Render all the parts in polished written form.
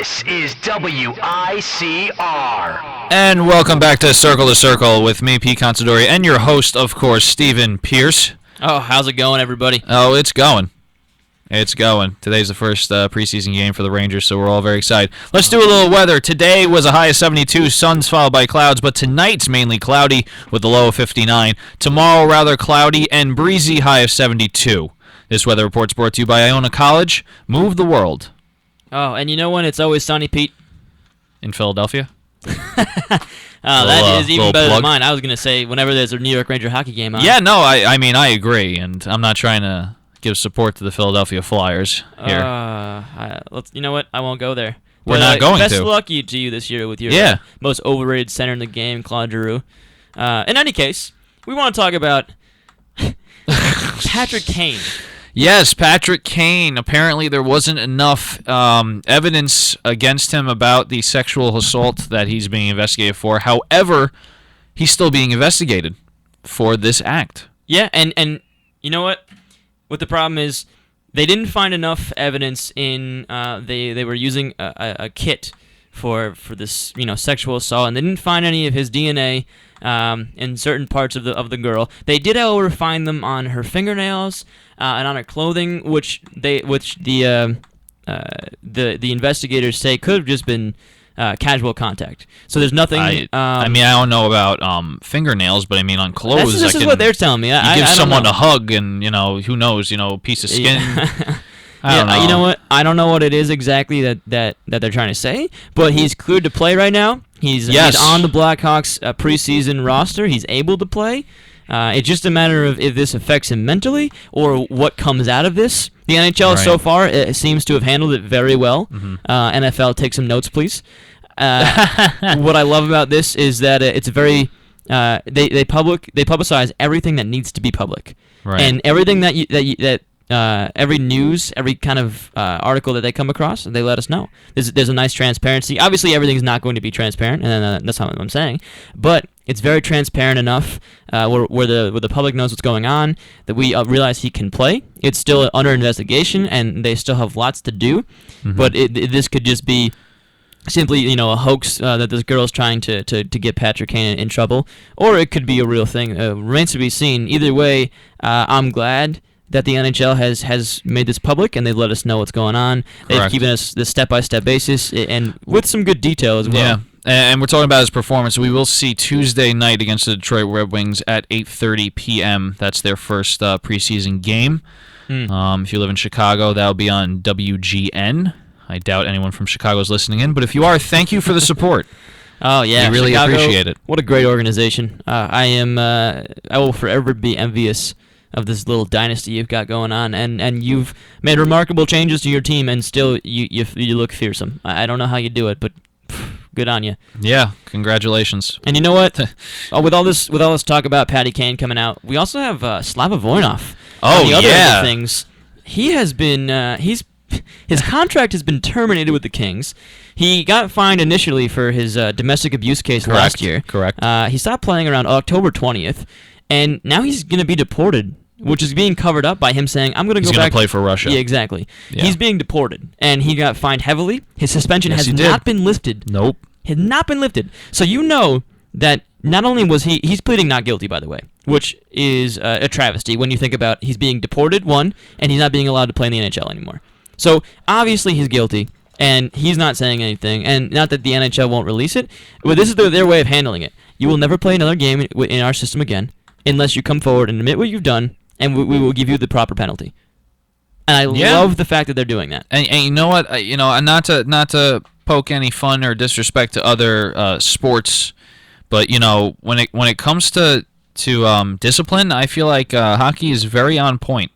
This is WICR. And welcome back to Circle to Circle with me, Pete Considori, and your host, of course, Stephen Pierce. Oh, how's it going, everybody? Oh, it's going. It's going. Today's the first preseason game for the Rangers, so we're all very excited. Let's do a little weather. Today was a high of 72, suns followed by clouds, but tonight's mainly cloudy with a low of 59. Tomorrow, rather cloudy and breezy, high of 72. This weather report's brought to you by Iona College. Move the world. Oh, and you know when it's always sunny, Pete? In Philadelphia? That is even better plug. than mine. I was going to say whenever there's a New York Ranger hockey game on. Yeah, no, I mean, I agree, and I'm not trying to give support to the Philadelphia Flyers here. You know what? I won't go there. We're not going best to. Best luck to you this year with your most overrated center in the game, Claude Giroux. In any case, we want to talk about Patrick Kane. Yes, Patrick Kane. Apparently there wasn't enough evidence against him about the sexual assault that he's being investigated for. However, he's still being investigated for this act. Yeah, and you know what? What the problem is, they didn't find enough evidence in they were using a kit for this sexual assault, and they didn't find any of his DNA in certain parts of the girl. They did, however, find them on her fingernails and on her clothing, which the investigators say could have just been casual contact. So there's nothing. I mean, I don't know about fingernails, but I mean on clothes. This is what they're telling me. You give someone a hug, and who knows, a piece of skin. I don't know. You know what? I don't know what it is exactly that they're trying to say, but he's cleared to play right now. He's on the Blackhawks preseason roster. He's able to play. It's just a matter of if this affects him mentally or what comes out of this. The NHL so far seems to have handled it very well. Mm-hmm. NFL, take some notes, please. What I love about this is that it's very they publicize everything that needs to be public, right. And everything that every news, every kind of article that they come across, they let us know. There's a nice transparency. Obviously, everything's not going to be transparent, and that's not what I'm saying. But it's very transparent enough where the public knows what's going on, that we realize he can play. It's still under investigation, and they still have lots to do. Mm-hmm. But this could just be simply, a hoax that this girl's trying to get Patrick Kane in trouble, or it could be a real thing. Remains to be seen. Either way, I'm glad that the NHL has made this public, and they've let us know what's going on. Correct. They've given us this step-by-step basis, and with some good detail as well. Yeah, and we're talking about his performance. We will see Tuesday night against the Detroit Red Wings at 8:30 p.m. That's their first preseason game. If you live in Chicago, that'll be on WGN. I doubt anyone from Chicago is listening in, but if you are, thank you for the support. Oh yeah, we really Chicago, appreciate it. What a great organization. I will forever be envious of this little dynasty you've got going on, and you've made remarkable changes to your team, and still you look fearsome. I don't know how you do it, but good on you. Yeah, congratulations. And you know what? With all this talk about Patty Kane coming out, we also have Slava Voinov. Oh, on the other yeah. end of things, he has been his contract has been terminated with the Kings. He got fined initially for his domestic abuse case last year. Correct. He stopped playing around October 20th, and now he's going to be deported, which is being covered up by him saying, I'm going to go back. He's going to play for Russia. Yeah, exactly. Yeah. He's being deported, and he got fined heavily. His suspension has not been lifted. Nope. Had not been lifted. So you know that not only was he's pleading not guilty, by the way, which is a travesty when you think about he's being deported, one, and he's not being allowed to play in the NHL anymore. So obviously he's guilty, and he's not saying anything, and not that the NHL won't release it, but this is their way of handling it. You will never play another game in our system again unless you come forward and admit what you've done, and we will give you the proper penalty. And I love the fact that they're doing that. And you know what? And not to poke any fun or disrespect to other sports, but when it comes to discipline, I feel like hockey is very on point.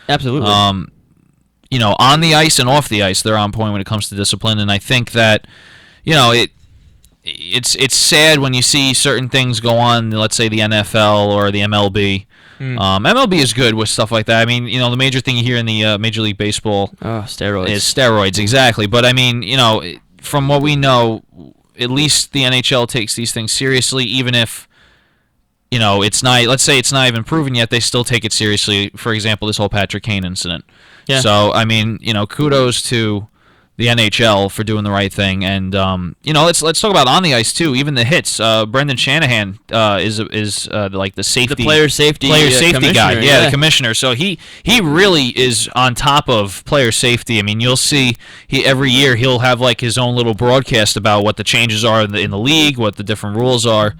Absolutely. On the ice and off the ice, they're on point when it comes to discipline, and I think that it's sad when you see certain things go on, let's say the NFL or the MLB. MLB is good with stuff like that. I mean, the major thing you hear in the Major League Baseball steroids. is steroids, exactly. But I mean, from what we know, at least the NHL takes these things seriously, even if it's not. Let's say it's not even proven yet, they still take it seriously. For example, this whole Patrick Kane incident. Yeah. So I mean, kudos to the NHL for doing the right thing, and let's talk about on the ice too. Even the hits. Brendan Shanahan is like the safety, the player safety guy. Yeah, the commissioner. So he really is on top of player safety. I mean, you'll see every year he'll have like his own little broadcast about what the changes are in the league, what the different rules are.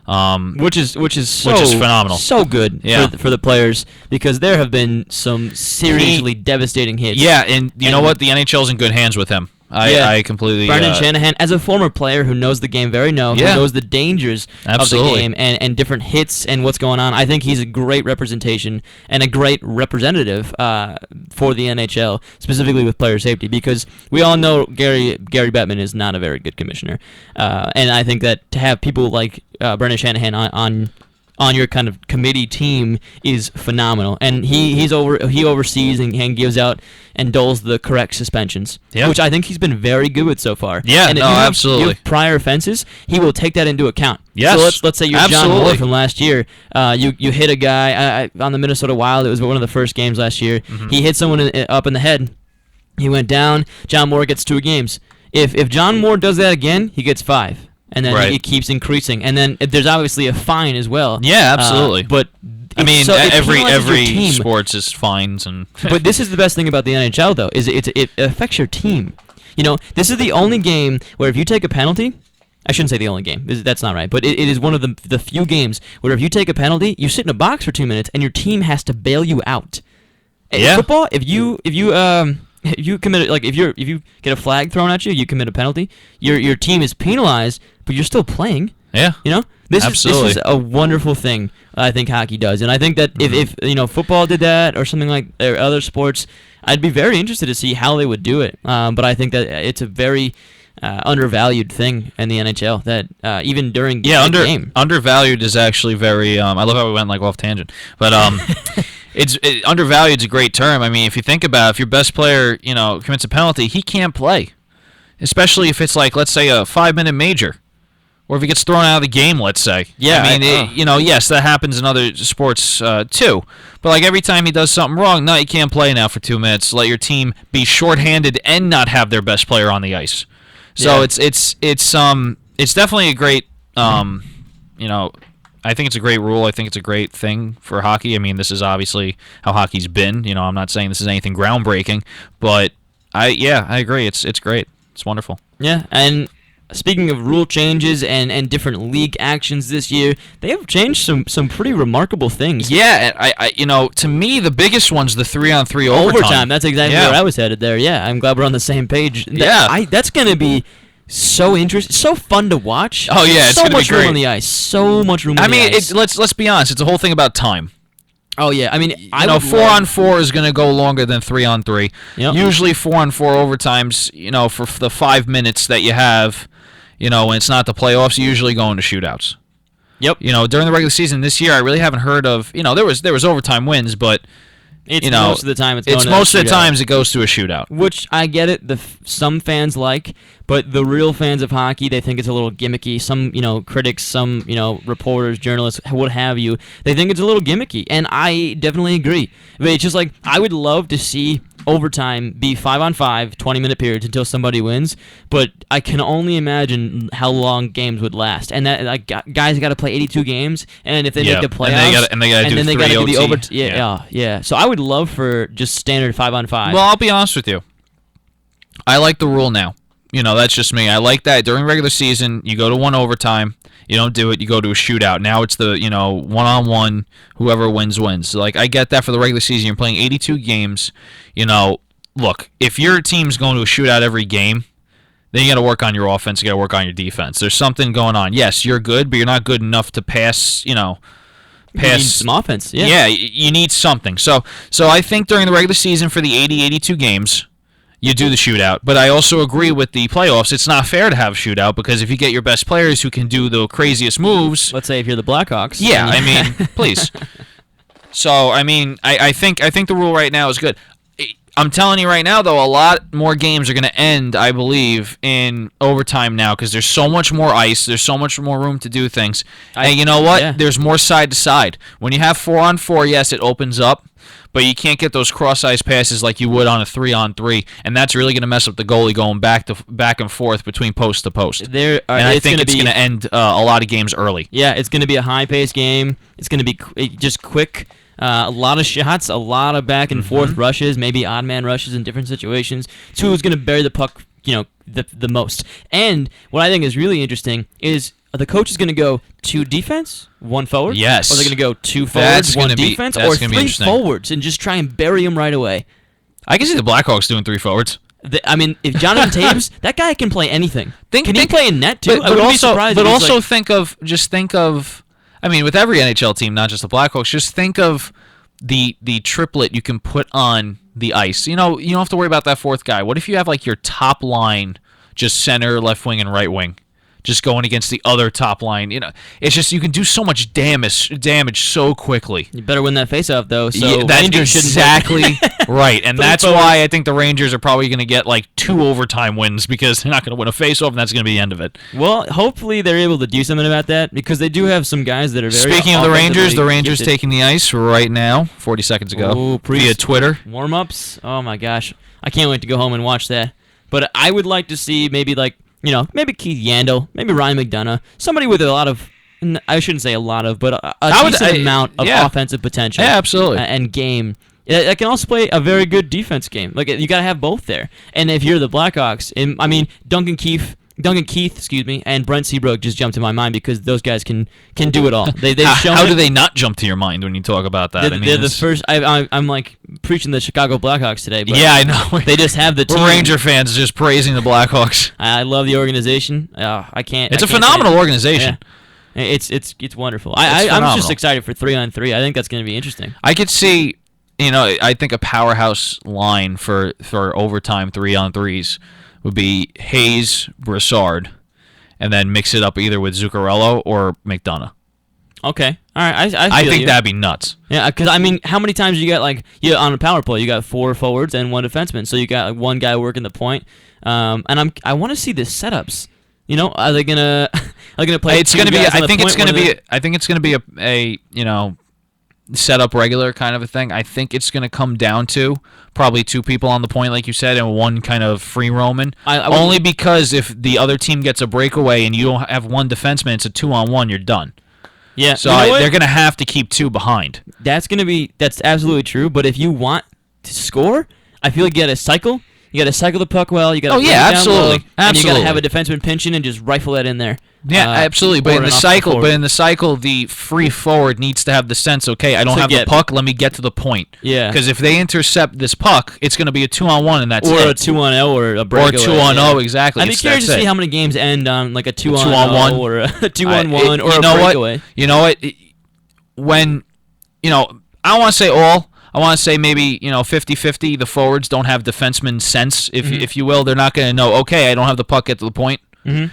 Which is phenomenal, so good for the players, because there have been some seriously devastating hits. Yeah, and you know what? The NHL's in good hands with him. I completely. Brendan Shanahan, as a former player who knows the game who knows the dangers of the game and different hits and what's going on, I think he's a great representation and a great representative for the NHL, specifically with player safety, because we all know Gary Bettman is not a very good commissioner, and I think that to have people like Brendan Shanahan on your kind of committee team is phenomenal, and he oversees and gives out and doles the correct suspensions, which I think he's been very good with so far. Yeah, and if absolutely. you have prior offenses, he will take that into account. Yes, so let's say you're John Moore from last year. You hit a guy on the Minnesota Wild. It was one of the first games last year. Mm-hmm. He hit someone up in the head. He went down. John Moore gets 2 games. If John Moore does that again, he gets 5. And then it keeps increasing, and then there's obviously a fine as well. Yeah, absolutely. But I mean, every sports is fines and. But this is the best thing about the NHL, though, is it affects your team. You know, this is the only game where if you take a penalty, I shouldn't say the only game. That's not right. But it is one of the few games where if you take a penalty, you sit in a box for 2 minutes, and your team has to bail you out. Yeah. In football, if you commit, like if you get a flag thrown at you, you commit a penalty. Your team is penalized, but you're still playing. Yeah, you know, this absolutely. is a wonderful thing I think hockey does, and I think that if football did that or something like or other sports, I'd be very interested to see how they would do it. But I think that it's a very undervalued thing in the NHL that even during the game. Undervalued is actually very. I love how we went like off tangent, but undervalued is a great term. I mean, if you think about it, if your best player, commits a penalty, he can't play, especially if it's like, let's say, a 5-minute major, or if he gets thrown out of the game, let's say. Yeah, I mean, yes, that happens in other sports too. But like every time he does something wrong, no, you can't play now for 2 minutes. Let your team be shorthanded and not have their best player on the ice. So it's definitely a great I think it's a great rule. I think it's a great thing for hockey. I mean, this is obviously how hockey's been. I'm not saying this is anything groundbreaking, but I agree. It's great. It's wonderful. Yeah, and speaking of rule changes and different league actions this year, they have changed some pretty remarkable things. Yeah, I to me the biggest one's the 3-on-3 overtime. That's exactly where I was headed there. Yeah, I'm glad we're on the same page. That's gonna be so interesting, so fun to watch. Oh yeah, it's so gonna much be great. room on the ice. So much room on the ice. Let's be honest. It's a whole thing about time. Oh yeah, I mean, 4-on-4 is going to go longer than 3-on-3. Yep. Usually 4-on-4 overtimes, for the 5 minutes that you have, when it's not the playoffs, you usually go into shootouts. Yep. During the regular season this year, I really haven't heard of. There was overtime wins, but. Most of the time most of the times it goes to a shootout. Which I get it. Some fans like, but the real fans of hockey, they think it's a little gimmicky. Some critics, some reporters, journalists, what have you, they think it's a little gimmicky, and I definitely agree. But it's just like I would love to see overtime be 5-on-5, 20-minute periods until somebody wins. But I can only imagine how long games would last, and that guys got to play 82 games, and if they make the playoffs, and they got to do 3 OT. The overtime. Yeah. So I would love for just standard 5-on-5. Well, I'll be honest with you. I like the rule now. That's just me. I like that during regular season, you go to 1 overtime. You don't do it. You go to a shootout. Now it's the 1-on-1. Whoever wins wins. Like I get that for the regular season. You're playing 82 games. Look, if your team's going to a shootout every game, then you got to work on your offense. You got to work on your defense. There's something going on. Yes, you're good, but you're not good enough to pass. You need some offense. Yeah. Yeah, you need something. So I think during the regular season for the 82 games. You do the shootout, but I also agree with the playoffs. It's not fair to have a shootout because if you get your best players who can do the craziest moves, let's say if you're the Blackhawks, yeah, I mean, please. So I mean, I think the rule right now is good. I'm telling you right now, though, a lot more games are going to end, I believe, in overtime now because there's so much more ice. There's so much more room to do things. And you know what? Yeah. There's more side to side. When you have 4-on-4, yes, it opens up, but you can't get those cross-ice passes like you would on a 3-on-3, and that's really going to mess up the goalie going back and forth between post to post. And I think it's going to end a lot of games early. Yeah, it's going to be a high-paced game. It's going to be just quick. A lot of shots, a lot of back and forth rushes, maybe odd man rushes in different situations. Who's going to bury the puck, the most. And what I think is really interesting is the coach is going to go 2 defense, 1 forward. Yes. Or they're going to go 2 forwards, 1 defense, or 3 interesting. forwards and just try and bury them right away. I can see the Blackhawks doing 3 forwards. If Jonathan Taves, that guy can play anything. Can he play in net too? But also think of. I mean, with every NHL team, not just the Blackhawks, just think of the triplet you can put on the ice. You don't have to worry about that 4th guy. What if you have like your top line, just center, left wing, and right wing, just going against the other top line? It's just you can do so much damage so quickly. You better win that faceoff though. So yeah, that's Rangers exactly right, and that's why I think the Rangers are probably going to get like 2 overtime wins because they're not going to win a faceoff, and that's going to be the end of it. Well, hopefully they're able to do something about that because they do have some guys that are very. Speaking of the Rangers taking the ice right now, 40 seconds ago, via Twitter. Warm-ups. Oh my gosh, I can't wait to go home and watch that. But I would like to see maybe maybe Keith Yandel, maybe Ryan McDonough, somebody with a lot of. I shouldn't say a lot of, but a decent amount of offensive potential. Yeah, absolutely. And game. That can also play a very good defense game. Like you got to have both there. And if you're the Blackhawks, Duncan Keith, and Brent Seabrook just jumped to my mind because those guys can do it all. How do they not jump to your mind when you talk about that? They're the first. I'm like preaching the Chicago Blackhawks today. But yeah, I know. They just have the team. We're Ranger fans just praising the Blackhawks. I love the organization. I can't. It's a phenomenal organization. Yeah. It's wonderful. I'm just excited for 3-on-3. I think that's going to be interesting. I could see. I think a powerhouse line for overtime 3-on-3s would be Hayes, Brassard, and then mix it up either with Zuccarello or McDonough. Okay, all right. I think that'd be nuts. Yeah, because how many times you got on a power play you got 4 forwards and 1 defenseman, so you got one guy working the point. And I want to see the setups. Are they gonna play? It's gonna be. I think it's gonna be a set up regular kind of a thing. I think it's going to come down to probably 2 people on the point, like you said, and 1 kind of free roaming. Only because if the other team gets a breakaway and you don't have 1 defenseman, it's a 2-on-1, you're done. Yeah. So they're going to have to keep 2 behind. That's absolutely true. But if you want to score, I feel like you got to cycle. You got to cycle the puck well. You got to absolutely. And you got to have a defenseman pinching and just rifle that in there. Yeah, absolutely. But in the cycle, the free forward needs to have the sense. Okay, I don't have the puck. Let me get to the point. Yeah. Because if they intercept this puck, it's going to be a 2-on-1, and that's or it. A 2-on-0 or a breakaway. Or 2-on-0, exactly. I'd be curious to see how many games end on like a 2-on-1 or a 2-on-1 or a breakaway. You know what? When I don't want to say all. I want to say maybe 50-50. The forwards don't have defenseman sense, if you will. They're not going to know. Okay, I don't have the puck. Get to the point. They're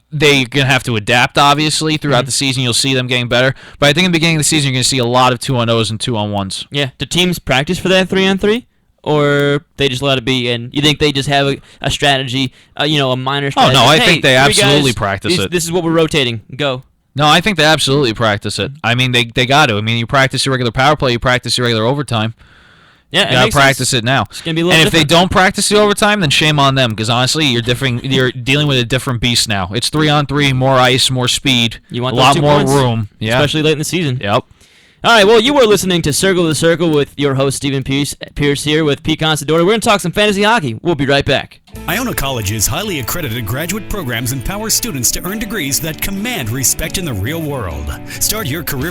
going to have to adapt. Obviously, throughout the season, you'll see them getting better. But I think in the beginning of the season, you're going to see a lot of 2-on-0s and 2-on-1s. Yeah. Do teams practice for that 3-on-3, or they just let it be? And you think they just have a strategy? A minor strategy? Oh no, I think they absolutely practice it. This is what we're rotating. Go. No, I think they absolutely practice it. I mean, they got to. I mean, you practice your regular power play, you practice your regular overtime. Yeah, you got to practice it now. It's gonna be a little and if they don't practice the overtime, then shame on them. Because honestly, you're dealing with a different beast now. It's 3-on-3, more ice, more speed, you want a lot more points, room. Yeah, especially late in the season. Yep. All right, well, you were listening to Circle the Circle with your host, Stephen Pierce here with Pete Considori. We're going to talk some fantasy hockey. We'll be right back. Iona College's highly accredited graduate programs empower students to earn degrees that command respect in the real world. Start your career